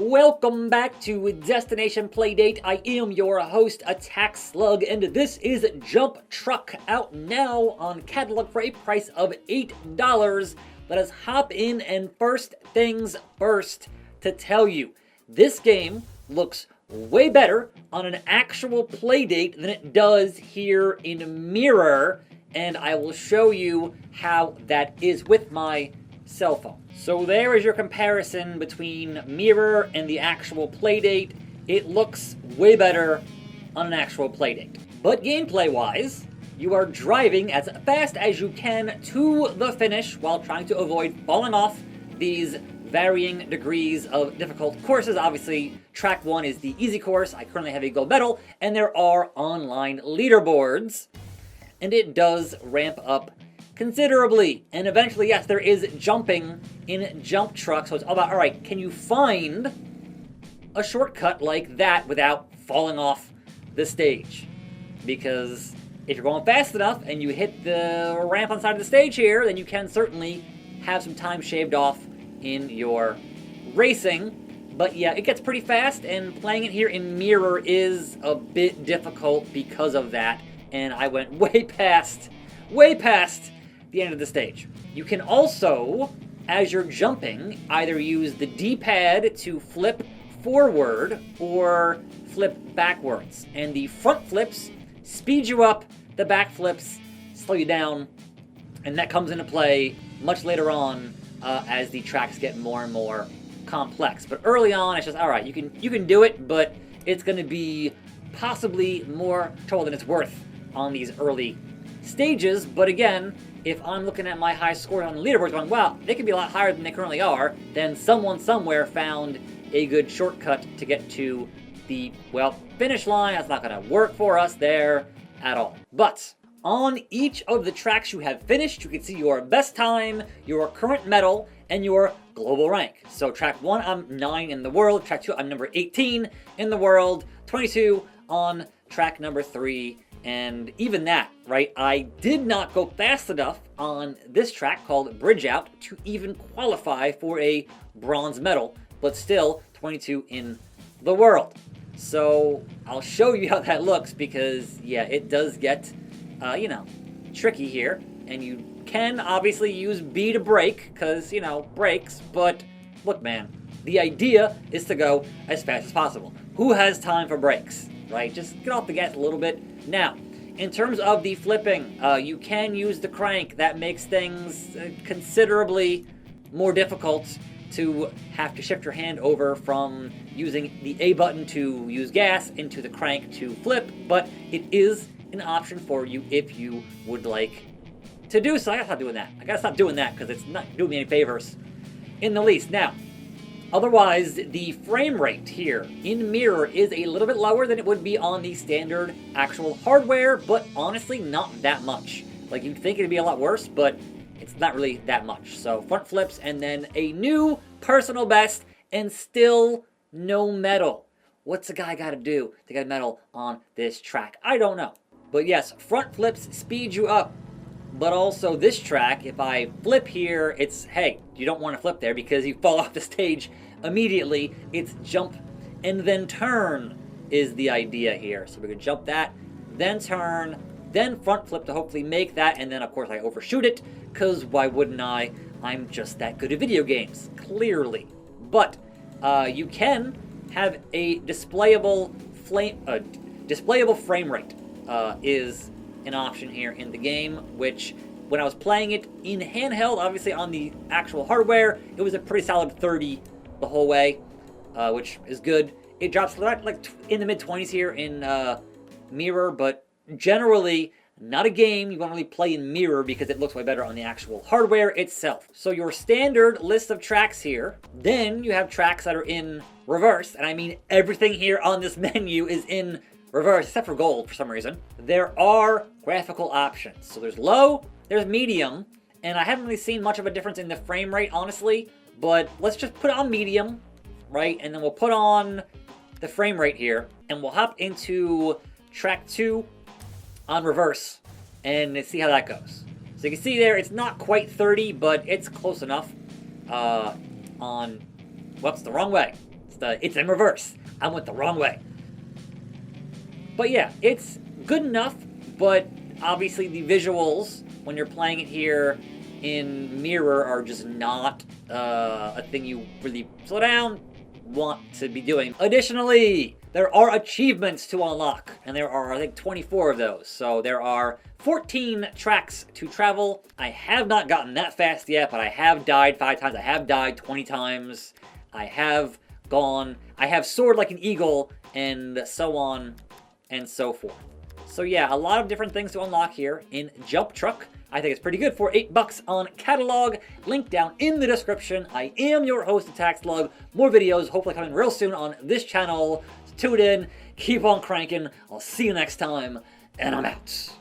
Welcome back to Destination Playdate. I am your host, Attack Slug, and this is Jump Truck, out now on catalog for a price of $8. Let us hop in, and first things first to tell you, this game looks way better on an actual Playdate than it does here in Mirror, and I will show you how that is with my cell phone. So there is your comparison between Mirror and the actual Playdate. It looks way better on an actual Playdate. But gameplay-wise, you are driving as fast as you can to the finish while trying to avoid falling off these varying degrees of difficult courses. Obviously, track 1 is the easy course. I currently have a gold medal, and there are online leaderboards. And it does ramp up considerably, and eventually, yes, there is jumping in Jump Truck, so it's all about, alright, can you find a shortcut like that without falling off the stage? Because if you're going fast enough and you hit the ramp on the side of the stage here, then you can certainly have some time shaved off in your racing. But yeah, it gets pretty fast, and playing it here in Mirror is a bit difficult because of that, and I went way past the end of the stage. You can also, as you're jumping, either use the D-pad to flip forward or flip backwards. And the front flips speed you up, the back flips slow you down, and that comes into play much later on as the tracks get more and more complex. But early on, it's just, alright, you can do it, but it's going to be possibly more trouble than it's worth on these early stages. But again, if I'm looking at my high score on the leaderboards going, wow, they could be a lot higher than they currently are, then someone somewhere found a good shortcut to get to the, well, finish line. That's not going to work for us there at all. But on each of the tracks you have finished, you can see your best time, your current medal, and your global rank. So track 1, I'm 9 in the world. Track 2, I'm number 18 in the world. 22 on track number 3. And even that, right, I did not go fast enough on this track called Bridge Out to even qualify for a bronze medal, but still 22 in the world. So I'll show you how that looks because, yeah, it does get, tricky here. And you can obviously use B to brake because, brakes, but look, man, the idea is to go as fast as possible. Who has time for brakes, right? Just get off the gas a little bit. Now, in terms of the flipping, you can use the crank. That makes things considerably more difficult to have to shift your hand over from using the A button to use gas into the crank to flip, but it is an option for you if you would like to do so. I gotta stop doing that because it's not doing me any favors in the least. Now, otherwise, the frame rate here in Mirror is a little bit lower than it would be on the standard actual hardware, but honestly, not that much. Like, you'd think it'd be a lot worse, but it's not really that much. So, front flips, and then a new personal best, and still no medal. What's a guy gotta do to get a medal on this track? I don't know. But yes, front flips speed you up. But also this track, if I flip here, it's, hey, you don't want to flip there because you fall off the stage immediately. It's jump and then turn is the idea here. So we're going to jump that, then turn, then front flip to hopefully make that. And then, of course, I overshoot it because why wouldn't I? I'm just that good at video games, clearly. But you can have a displayable frame rate is an option here in the game, which when I was playing it in handheld, obviously on the actual hardware, it was a pretty solid 30 the whole way, which is good. It drops like in the mid-20s here in Mirror, but generally not a game you want to really play in Mirror because it looks way better on the actual hardware itself. So your standard list of tracks here, then you have tracks that are in reverse, and I mean everything here on this menu is in reverse, except for gold for some reason. There are graphical options. So there's low, there's medium, and I haven't really seen much of a difference in the frame rate, honestly, but let's just put it on medium, right? And then we'll put on the frame rate here, and we'll hop into track 2 on reverse, and see how that goes. So you can see there, it's not quite 30, but it's close enough on, whoops, the wrong way. It's in reverse. I went the wrong way. But yeah, it's good enough, but obviously the visuals, when you're playing it here in mirror, are just not a thing you really slow down want to be doing. Additionally, there are achievements to unlock, and there are, I think, 24 of those. So there are 14 tracks to travel. I have not gotten that fast yet, but I have died 5 times. I have died 20 times. I have soared like an eagle, and so on and so forth. So yeah, a lot of different things to unlock here in Jump Truck. I think it's pretty good for $8 on catalog. Link down in the description. I am your host, Attack Slug. More videos hopefully coming real soon on this channel. So tune in, keep on cranking. I'll see you next time, and I'm out.